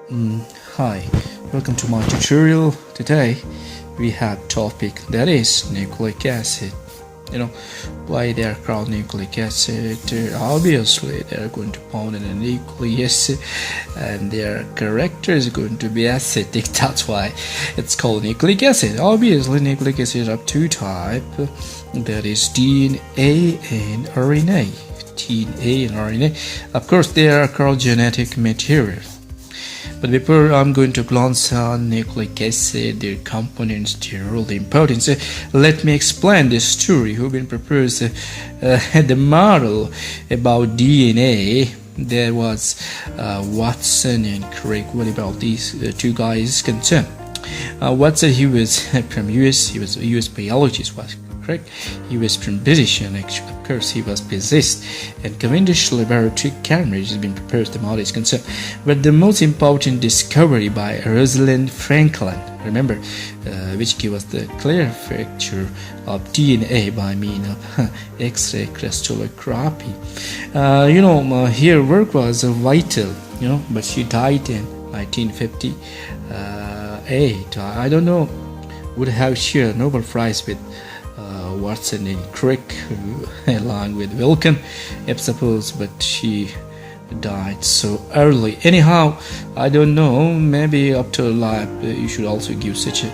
Hi, welcome to my tutorial. Today we have topic that is nucleic acid. Why they are called nucleic acid? Obviously they are going to found in a nucleus and their character is going to be acidic. That's why it's called nucleic acid. Obviously nucleic acid are two types, that is DNA and RNA. DNA and RNA, of course, they are called genetic material. But before I'm going to glance on nucleic acid, their components, their role, the importance, let me explain this story who been proposed the model about DNA. There was Watson and Crick. What about these two guys concerned? Watson, he was from US, he was a US biologist. Was Crick, he was from British, and of course he was physicist, and Cavendish laboratory cameras has been proposed. The model is concerned, but the most important discovery by Rosalind Franklin, remember, which gave us the clear fracture of DNA by means of X-ray crystallography. Her work was vital, but she died in 1958. I don't know, would have shared Nobel Prize with Watson and Crick along with Wilkin, if suppose, but she died so early. Anyhow, I don't know, maybe after life you should also give such a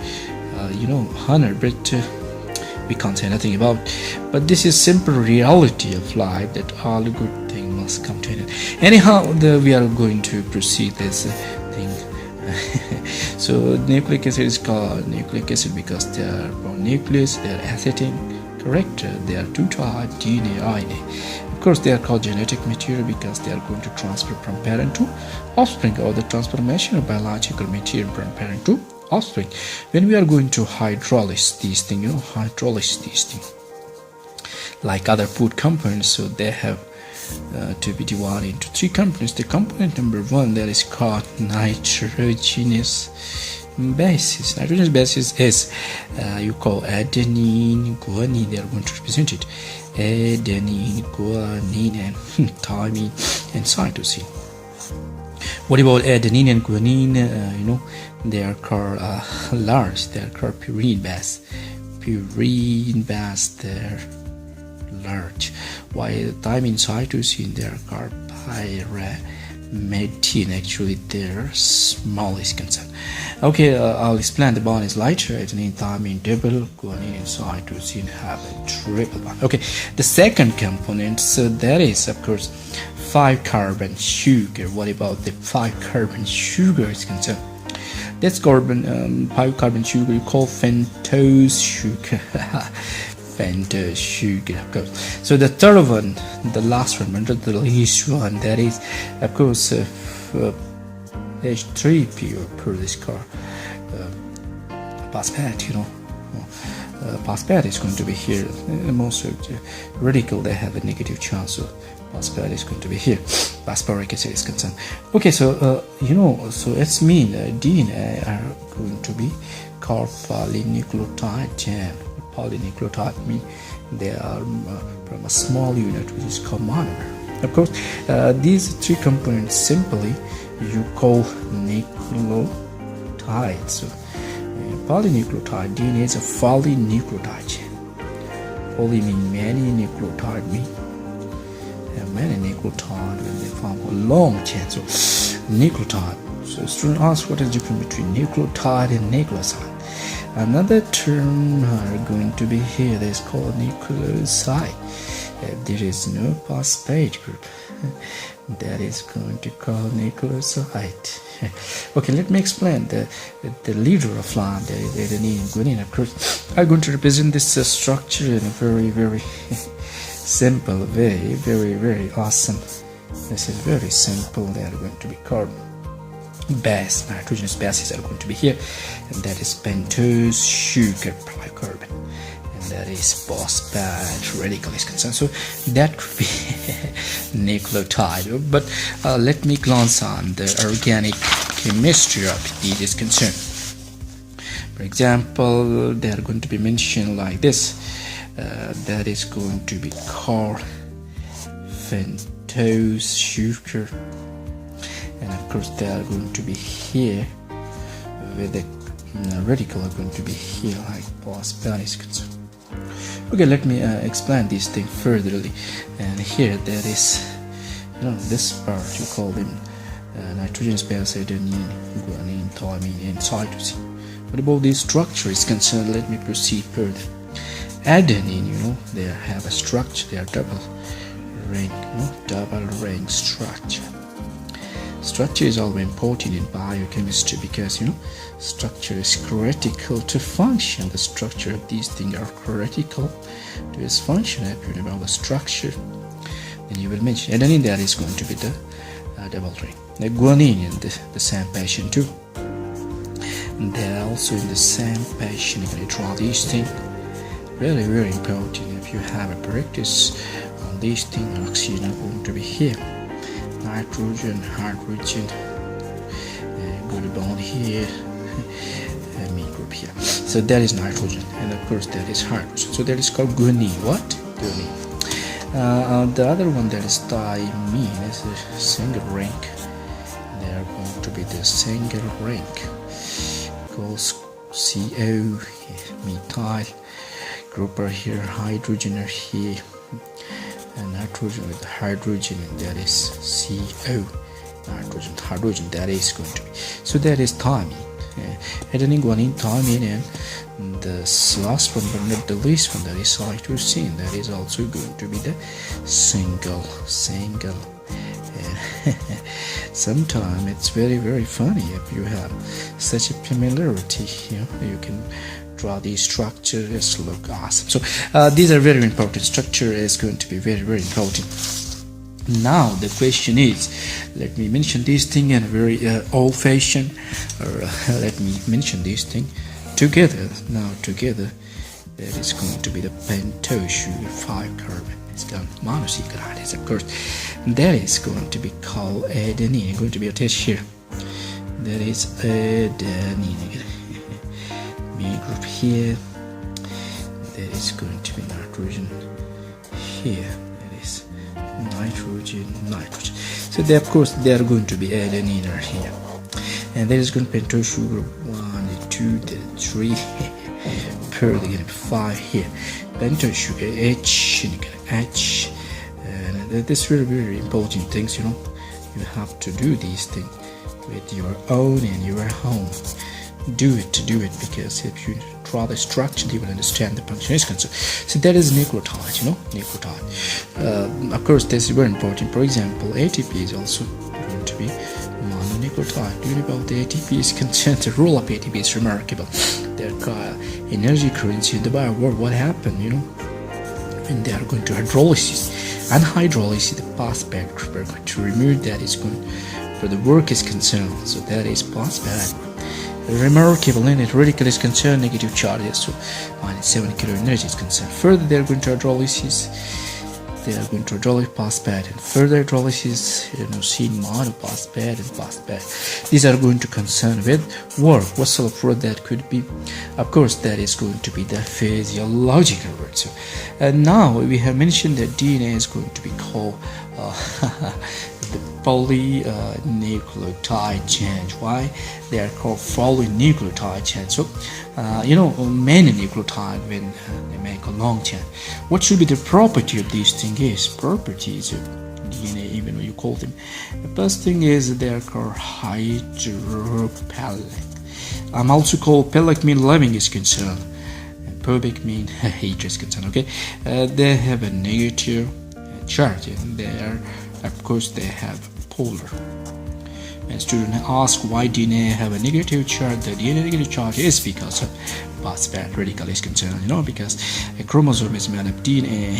honor, but we can't say nothing about. But this is simple reality of life, that all good things must come to an end. Anyhow, we are going to proceed this thing. So nucleic acid is called nucleic acid because they are from nucleus, they are acidic character, they are two types, DNA, RNA. Of course, they are called genetic material because they are going to transfer from parent to offspring, or the transformation of biological material from parent to offspring. When we are going to hydrolyze these things, like other food components, so they have to be divided into three components. The component number one, that is called nitrogenous bases. Nitrogenous bases is you call adenine, guanine. They are going to represent it. Adenine, guanine, and thymine and cytosine. What about adenine and guanine? They are called large. They are called purine base. Purine base. They're large. While thymine, cytosine, they are called pyrimidines. Actually, their small is concerned. Okay, I'll explain. The bond is lighter. Adenine, thymine, double. Guanine and cytosine have a triple bond. Okay, the second component, so that is, of course, 5-carbon sugar. What about the 5-carbon sugar is concerned? That's 5-carbon sugar you call pentose sugar. Pentose sugar, of course. So the third one, the last one, the least one, that is, of course, H3P, per this car, phosphate. Phosphate is going to be here. Most radical, they have a negative charge, so phosphate is going to be here. Phosphoric acid is concerned. Okay, so so it's mean DNA are going to be called polynucleotide. Polynucleotide mean they are from a small unit which is called monomer. Of course, these three components simply you call nucleotides. So polynucleotide DNA is a polynucleotide. Poly mean many, nucleotide mean many nucleotide when they form a long chain. So nucleotide. So student asks what is the difference between nucleotide and nucleoside. Another term are going to be here that is called nucleoside. There is no phosphate group that is going to call nucleoside. Okay, let me explain. The leader of life, the adenine and guanine, of course, are going to represent this structure in a very, very simple way. Very, very awesome. This is very simple. They are going to be called base. Nitrogenous bases are going to be here, and that is pentose sugar, polycarbon, and that is phosphate radical is concerned. So that could be nucleotide. But let me glance on the organic chemistry of it is concerned. For example, they are going to be mentioned like this. That is going to be called pentose sugar. and of course they are going to be here with the radical are going to be here like phosphate is concerned. Okay, let me explain this thing furtherly. And here there is, this part you call them nitrogenous base, adenine, guanine, thymine, and cytosine. What about this structure is concerned? Let me proceed further. Adenine, they have a structure. They are double ring structure. Structure is always important in biochemistry because structure is critical to function. The structure of these things are critical to its function. If you remember the structure, then you will mention adenine. That is going to be the double ring. The guanine in the same patient too. And they are also in the same patient. You can draw these things. Very, very important. If you have a practice on these things, oxygen are going to be here. Nitrogen, hydrogen, good bond here, main group here. So that is nitrogen, and of course that is hydrogen. So that is called guanine. What? Guanine. The other one that is thymine is a single ring. They are going to be the single ring. Goes CO, methyl group are here, hydrogen are here. And nitrogen with hydrogen, and that is CO. Hydrogen, that is going to be. So that is thymine. Adenine, guanine, thymine, and the last one but not the least one, that is cytosine. That is also going to be the single. Sometimes it's very, very funny if you have such a familiarity. You can draw these structures, look awesome. So these are very important. Structure is going to be very, very important. Now the question is, let me mention this thing in a very old-fashioned, or let me mention this thing together. Now together, that is going to be the pentose sugar 5 carbon. It's got mononucleotides, of course. That is going to be called adenine. Going to be attached here. That is adenine. Group here. There is going to be nitrogen here. That is nitrogen. So they, of course, they are going to be adenine here, and there is going to be pentose sugar 1, 2, 3, per 5 here. Pentose sugar H, and this very, very important things. You have to do these things with your own and your home. Do it because if you draw the structure, you will understand the function is concerned. So that is nucleotide. Nucleotide. Of course, this is very important. For example, ATP is also going to be mononucleotide. Do you know about the ATP is concerned? The role of ATP is remarkable. Their energy currency in the bio world. What happened? When they are going to hydrolysis, and hydrolysis, the phosphate group are going to remove. That is going for the work is concerned. So that is phosphate. Remarkable in it, radical is concerned, negative charges, so -7 kilo energy is concerned. Further, they are going to hydrolysis. They are going to hydrolyze phosphate, and further hydrolysis, see monophosphate and phosphate. These are going to concern with work. What sort of work that could be? Of course, that is going to be the physiological work. So, now we have mentioned that DNA is going to be called the polynucleotide chain. Why they are called polynucleotide chain? So many nucleotide when they make a long chain. What should be the property of these things? Is properties of DNA, even when you call them. The first thing is they are called hydrophilic. I'm also called philic mean living is concerned, and pubic mean heat is concerned. Okay, they have a negative charge, and they are, of course, they have polar. And student ask why DNA have a negative charge. The DNA negative charge is because of phosphate radical is concerned. Because a chromosome is made of DNA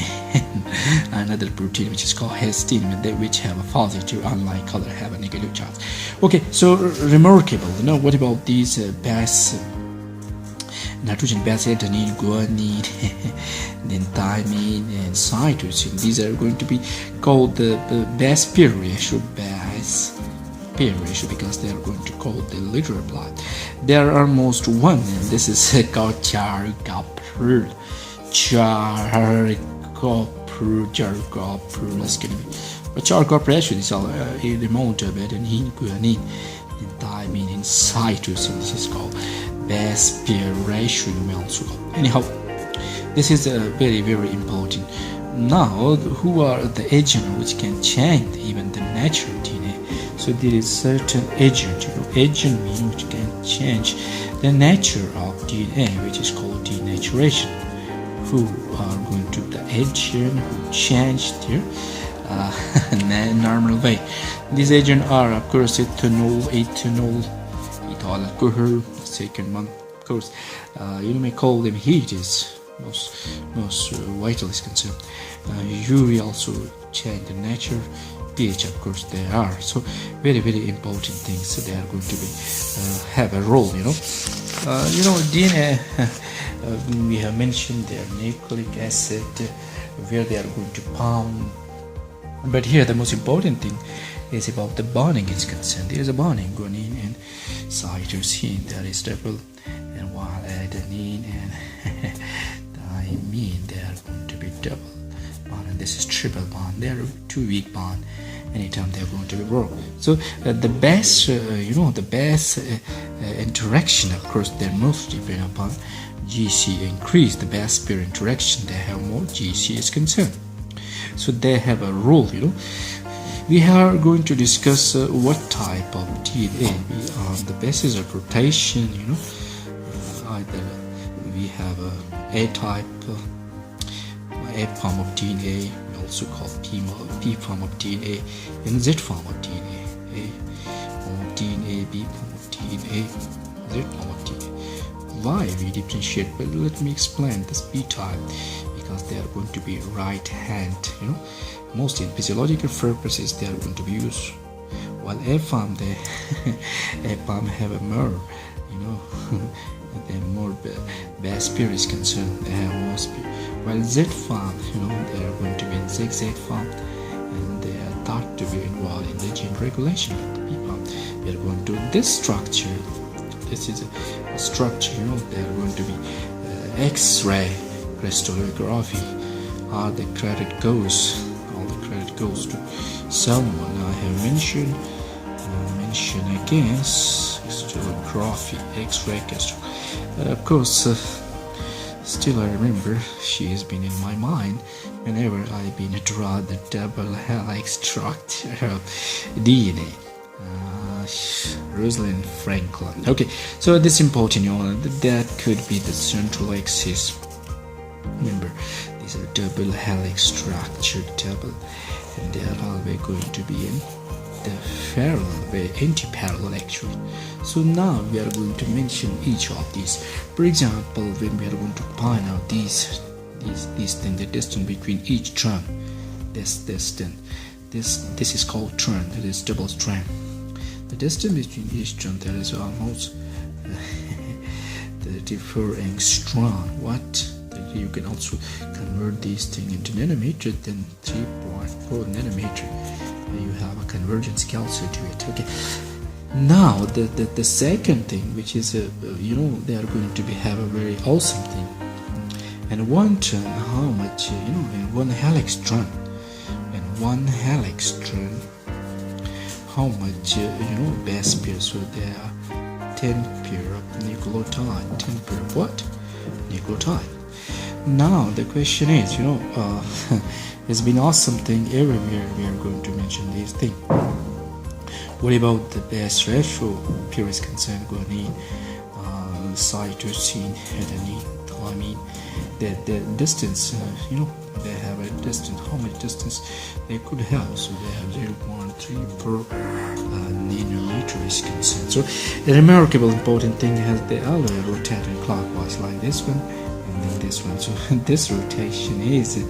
and another protein which is called histone, which have a positive, unlike color have a negative charge. Okay, so remarkable. What about these base? Nitrogen base, adenine, guanine, then thymine and cytosine. These are going to be called the base pair ratio, because they are going to call the literal blood. There are almost one, and this is called charcoal. Jargop is going to be. But Jargop ratio is all the amount of adenine, guanine, and thymine in cytosine. This is called base pair ratio. You may also call. Anyhow, this is very important. Now, who are the agents which can change even the natural DNA? So there is certain agent. Agent means which can change the nature of DNA, which is called denaturation. Who are going to the agent who change their normal way. These agents are, of course, ethanol, ethyl alcohol. The second one, of course, you may call them heat is most vital is concerned. UV also change the nature. pH, of course, they are. So very important things. So they are going to be have a role. DNA. We have mentioned their nucleic acid, where they are going to bound. But here the most important thing is about the bonding is concerned. There is a bonding, guanine and cytosine. There is double, and while adenine and thymine, they are going to be double bond, and this is triple bond. They are two weak bond. Anytime they are going to be broke. So the best, the best interaction, of course, they're most depend upon GC increase. The best pair interaction, they have more GC is concerned. So they have a role. We are going to discuss what type of DNA on the basis of rotation. Either we have a type, A form of DNA, also called P form of DNA, and Z form of DNA. A form of DNA, B form of DNA, Z form of DNA. Why we differentiate? Well, let me explain this B type, because they are going to be right hand. Mostly in physiological purposes they are going to be used. While A form, they A form have a more, they're more base pair is concerned. They have more speed. While Z form, they are going to be in zigzag form, and they are thought to be involved in the gene regulation of the B form. We are going to this structure. This is a structure. They are going to be X-ray crystallography. All the credit goes to someone I have mentioned. Mention again crystallography, X-ray crystallography. Of course. Still I remember she has been in my mind whenever I've been to draw the double helix structure of DNA. Rosalind Franklin. Okay, so this is important. That could be the central axis. Remember, these are double helix structure, double, and they are always going to be in the parallel way, anti-parallel actually. So now we are going to mention each of these. For example, when we are going to find out these things, the distance between each strand, this distance, this is called strand. That is double strand. The distance between each strand, there is almost the differing strand. What? You can also convert these things into nanometer, then 3.4 nanometer. You have a convergence calculator to it. Okay. Now the second thing, which is they are going to have a very awesome thing. And one turn, how much in one helix strand, how much base pairs? So there are 10 pair of nucleotide. 10 pair of what? Nucleotide. Now the question is, it's been awesome thing everywhere. We are going to mention these things. What about the base ratio? Pure is concerned, guanine, cytosine, adenine, thymine. The distance, they have a distance. How much distance they could have? So they have 0.3 per nanometer is concerned. So a remarkable important thing has they always rotating clockwise like this one and then this one. So this rotation is.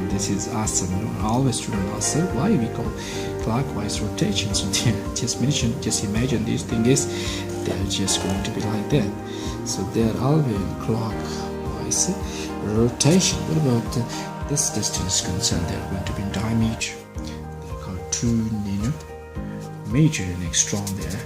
This is awesome. Always to answer why we call clockwise rotation. So just imagine this thing is they're just going to be like that. So they're always clockwise rotation. What about this distance concerned? They're going to be in diameter. They're called 2 nanometer and extron there.